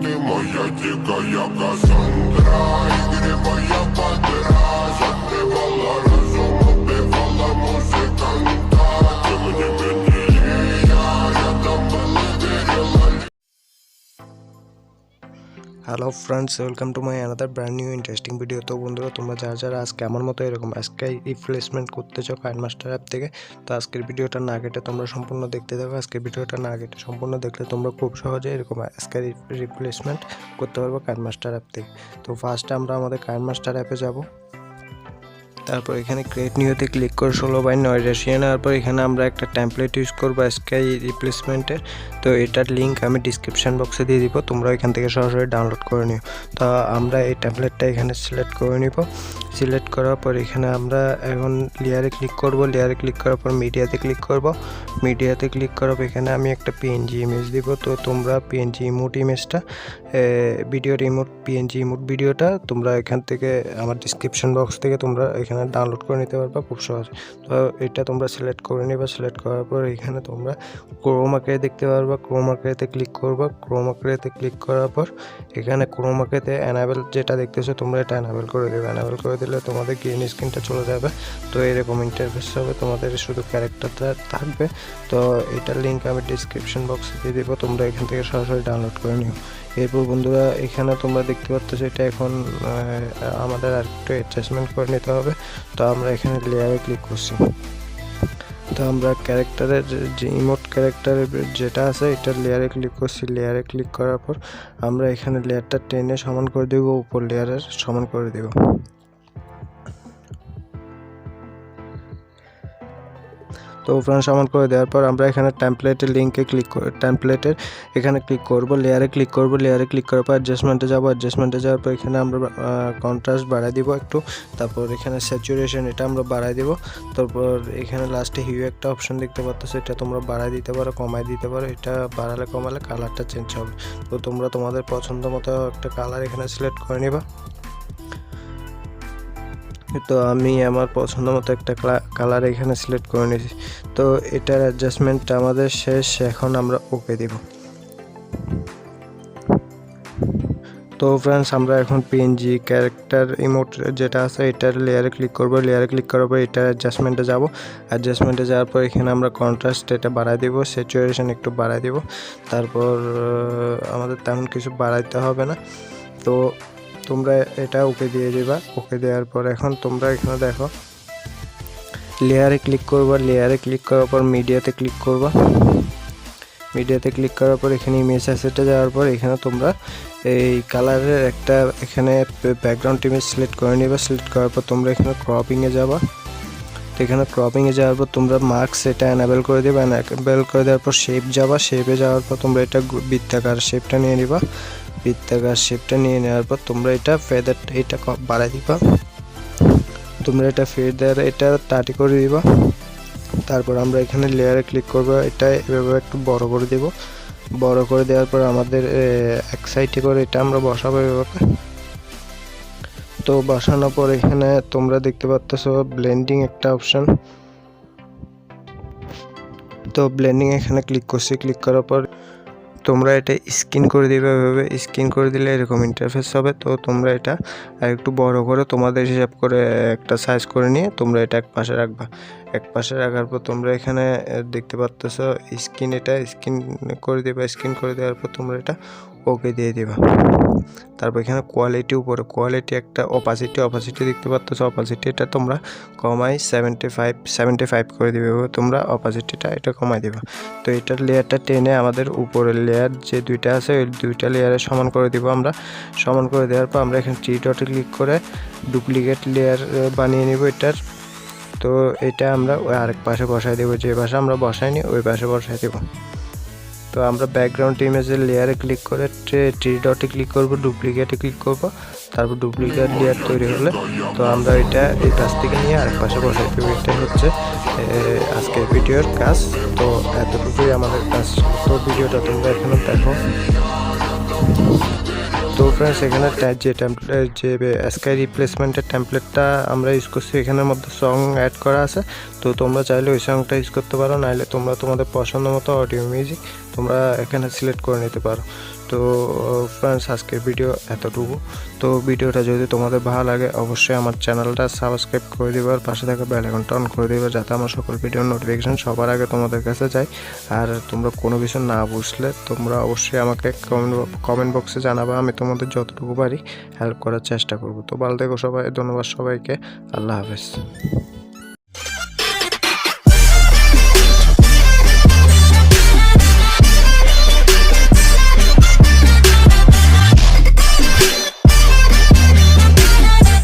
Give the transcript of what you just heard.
Ты моя дикая Кассандра, игривая подра, затмевала разум, убивала музыканта. Тем не менее я рядом был и верила. Hello friends, welcome to my another brand new interesting video. তো বন্ধুরা, তোমরা যারা যারা আজকে আমার মতো এরকম স্কাই রিপ্লেসমেন্ট করতে চাও কাইনমাস্টার অ্যাপ থেকে, তো আজকের ভিডিওটা না কেটে তোমরা সম্পূর্ণ দেখতে থাকো। আজকের ভিডিওটা না কেটে সম্পূর্ণ দেখলে তোমরা খুব সহজে এরকম স্কাই রিপ্লেসমেন্ট করতে পারবো কাইনমাস্টার অ্যাপ থেকে। তো ফার্স্টে আমরা আমাদের কাইনমাস্টার অ্যাপে যাব, তারপর এখানে ক্রিয়েট নিউতে ক্লিক করে 16:9 রেশিও নেওয়ার পর এখানে আমরা একটা টেমপ্লেট ইউজ করবো স্কাই রিপ্লেসমেন্টের। তো এটার লিঙ্ক আমি ডিসক্রিপশান বক্সে দিয়ে দিব, তোমরা এখান থেকে সরাসরি ডাউনলোড করে নিও। তো আমরা এই টেমপ্লেটটা এখানে সিলেক্ট করে নিব। সিলেক্ট করার পর এখানে আমরা এখন লেয়ারে ক্লিক করব। লেয়ারে ক্লিক করার পর মিডিয়াতে ক্লিক করব। মিডিয়াতে ক্লিক করার পর এখানে আমি একটা পিএনজি ইমেজ দিব। তো তোমরা পিএনজি ইমোট ইমেজটা ভিডিওর ইমোট পিএনজি ইমোট ভিডিওটা তোমরা এখান থেকে আমার ডিসক্রিপশন বক্স থেকে তোমরা এখানে ডাউনলোড করে নিতে পারবা খুব সহজে। তো এটা তোমরা সিলেক্ট করে নিবা। সিলেক্ট করার পর এখানে তোমরা ক্রোমাকে দেখতে পারবা। ক্রোমাকেতে ক্লিক করবা। ক্রোমাকেতে ক্লিক করার পর এখানে ক্রোমাকেতে এনাবেল যেটা দেখতেছো তোমরা এটা এনাবেল করে দেবে। এনাবেল করে দিলে তোমাদের গ্রিন স্ক্রিনটা চলে যাবে। তো এরকম ইন্টারফেস হবে, তোমাদের শুধু ক্যারেক্টারটা থাকবে। তো এটার লিঙ্ক আমি ডিসক্রিপশন বক্সে দিয়ে দেবো, তোমরা এখান থেকে সরাসরি ডাউনলোড করে নিও। এরপর বন্ধুরা, এখানে তোমরা দেখতে পাচ্ছ এটা এখন আমাদের আর একটু অ্যাডজাস্টমেন্ট করে নিতে হবে। তো আমরা এখানে লেয়ারে ক্লিক করছি। তো আমরা ক্যারেক্টারের যে ইমোট ক্যারেক্টারের যেটা আছে এটা লেয়ারে ক্লিক করছি। লেয়ারে ক্লিক করার পর আমরা এখানে লেয়ারটা টেনে সমান করে দেবো, উপর লেয়ারের সমান করে দেবো। তো ফ্রেন্ড, সমান করে দেওয়ার পর আমরা এখানে টেমপ্লেটের লিঙ্কে ক্লিক করে টেমপ্লেটের এখানে ক্লিক করব। লেয়ারে ক্লিক করব। লেয়ারে ক্লিক করার পর অ্যাডজাস্টমেন্টে যাব। অ্যাডজাস্টমেন্টে যাওয়ার পর এখানে আমরা কন্ট্রাস্ট বাড়াই দিব একটু। তারপর এখানে স্যাচুরেশন এটা আমরা বাড়াই দিব। তারপর এখানে লাস্টে হিউ একটা অপশন দেখতে পাচ্ছ, এটা তোমরা বাড়াই দিতে পারো, কমাই দিতে পারো। এটা বাড়ালে কমালে কালারটা চেঞ্জ হবে। তো তোমরা তোমাদের পছন্দ মতো একটা কালার এখানে সিলেক্ট করে নিবা। তো আমি আমার পছন্দ মতো একটা কালার এখানে সিলেক্ট করে নিয়েছি। তো এটার অ্যাডজাস্টমেন্টটা আমাদের শেষ, এখন আমরা ওকে দিব। তো ফ্রেন্ডস, আমরা এখন পিএনজি ক্যারেক্টার ইমোট যেটা আছে এটার লেয়ারে ক্লিক করব। লেয়ারে ক্লিক করার পর এটার অ্যাডজাস্টমেন্টে যাব। অ্যাডজাস্টমেন্টে যাওয়ার পর এখানে আমরা কন্ট্রাস্ট এটা বাড়াই দিব, স্যাচুরেশন একটু বাড়াই দিব। তারপর আমাদের তেমন কিছু বাড়াইতে হবে না। তো তোমরা এটা ওকে দিয়ে দিবা। ওকে দেওয়ার পর এখন তোমরা এখানে দেখো লেয়ারে ক্লিক করবা। লেয়ারে ক্লিক করার পর মিডিয়াতে ক্লিক করবা। মিডিয়াতে ক্লিক করার পর এখানে ইমেজ অ্যাসেটে যাওয়ার পর এখানে তোমরা এই কালারের একটা এখানে ব্যাকগ্রাউন্ড ইমেজ সিলেক্ট করে নিবা। সিলেক্ট করার পর তোমরা এখানে ক্রপিংয়ে যাবা। তো এখানে ক্রপিংয়ে যাওয়ার পর তোমরা মার্কস এটা এনাবেল করে দেবা। এনাবেল করে দেওয়ার পর শেপ যাবা। শেপে যাওয়ার পর তোমরা এটা বৃত্তাকার শেপটা নিয়ে নিবা। বৃত্তাকার শেপটা নিয়ে নেওয়ার পর তোমরা এটা ফেদার এটা বাড়াই দিবা। তোমরা এটা ফেদার এটা 30 করে দিবা। তারপর আমরা এখানে লেয়ারে ক্লিক করব। এটা এভাবে একটু বড় করে দেব। বড় করে দেওয়ার পর আমাদের এক সাইডে করে এটা আমরা বসাবো এভাবে। তো বসানোর পর এখানে তোমরা দেখতে পাচ্ছ ব্লেন্ডিং একটা অপশন। তো ব্লেন্ডিং এখানে ক্লিক করছি। ক্লিক করার পর তোমরা এটা স্ক্রিন করে দিবে। এভাবে স্ক্রিন করে দিলে এরকম ইন্টারফেস হবে। তো তোমরা এটা একটু বড় করে তোমাদের হিসাব করে একটা সাইজ করে নিয়ে তোমরা এটা এক পাশে রাখবা। এক পাশে রাখার পর তোমরা এখানে দেখতে পাচ্ছ স্ক্রিন, এটা স্ক্রিন করে দিবা। স্ক্রিন করে দেওয়ার পর তোমরা এটা ওকে দিয়ে দিবা। তারপর এখানে কোয়ালিটি উপরে কোয়ালিটি একটা অপাসিটি দেখতে পাচ্ছ। অপাসিটি এটা তোমরা কমাই 75 করে দিবে। তোমরা অপাসিটিটা এটা কমাই দিবা। তো এটার লেয়ারটা টেনে আমাদের উপরের লেয়ার যে দুইটা আছে ওই দুইটা লেয়ারে সমান করে দিব। আমরা সমান করে দেওয়ার পর আমরা এখানে 3 ডটে ক্লিক করে ডুপ্লিকেট লেয়ার বানিয়ে নিব এটার। তো এটা আমরা ওই আরেক পাশে বসাই দেবো, যে পাশে আমরা বসাইনি ওই পাশে বসাই দেবো। তো আমরা ব্যাকগ্রাউন্ড ইমেজের লেয়ারে ক্লিক করে 3 ডটে ক্লিক করব, ডুপ্লিকেটে ক্লিক করব। তারপর ডুপ্লিকেট লেয়ার তৈরি হলে তো আমরা এটা এই পাশ থেকে নিয়ে আরেক পাশে বসাই দেবো। এটাই হচ্ছে আজকের ভিডিওর কাজ। তো এতটুকুই আমাদের কাজ। তো ভিডিওটা তোমরা এখানে দেখো। তো ফ্রেন্ডস, এখানে যে স্কাই রিপ্লেসমেন্টের টেমপ্লেটটা আমরা ইউজ করছি, এখানের মধ্যে সং অ্যাড করা আছে। তো তোমরা চাইলে ওই সংটা ইউজ করতে পারো, নাহলে তোমরা তোমাদের পছন্দ মতো অডিও মিউজিক তোমরা এখানে সিলেক্ট করে নিতে পারো। তো ফ্রেন্ডস, আজকের ভিডিও এতটুকু। তো ভিডিওটা যদি তোমাদের ভালো লাগে অবশ্যই আমার চ্যানেলটা সাবস্ক্রাইব করে দিবে আর পাশে থাকা বেল আইকনটা অন করে দিবে, যাতে আমার সকল ভিডিওর নোটিফিকেশন সবার আগে তোমাদের কাছে যায়। আর তোমরা কোনো কিছু না বুঝলে তোমরা অবশ্যই আমাকে কমেন্ট বক্সে জানাবে, আমি তোমাদের যতটুকু পারি হেল্প করার চেষ্টা করব। তো ভালো থেকো সবাই, ধন্যবাদ সবাইকে, আল্লাহ হাফেজ।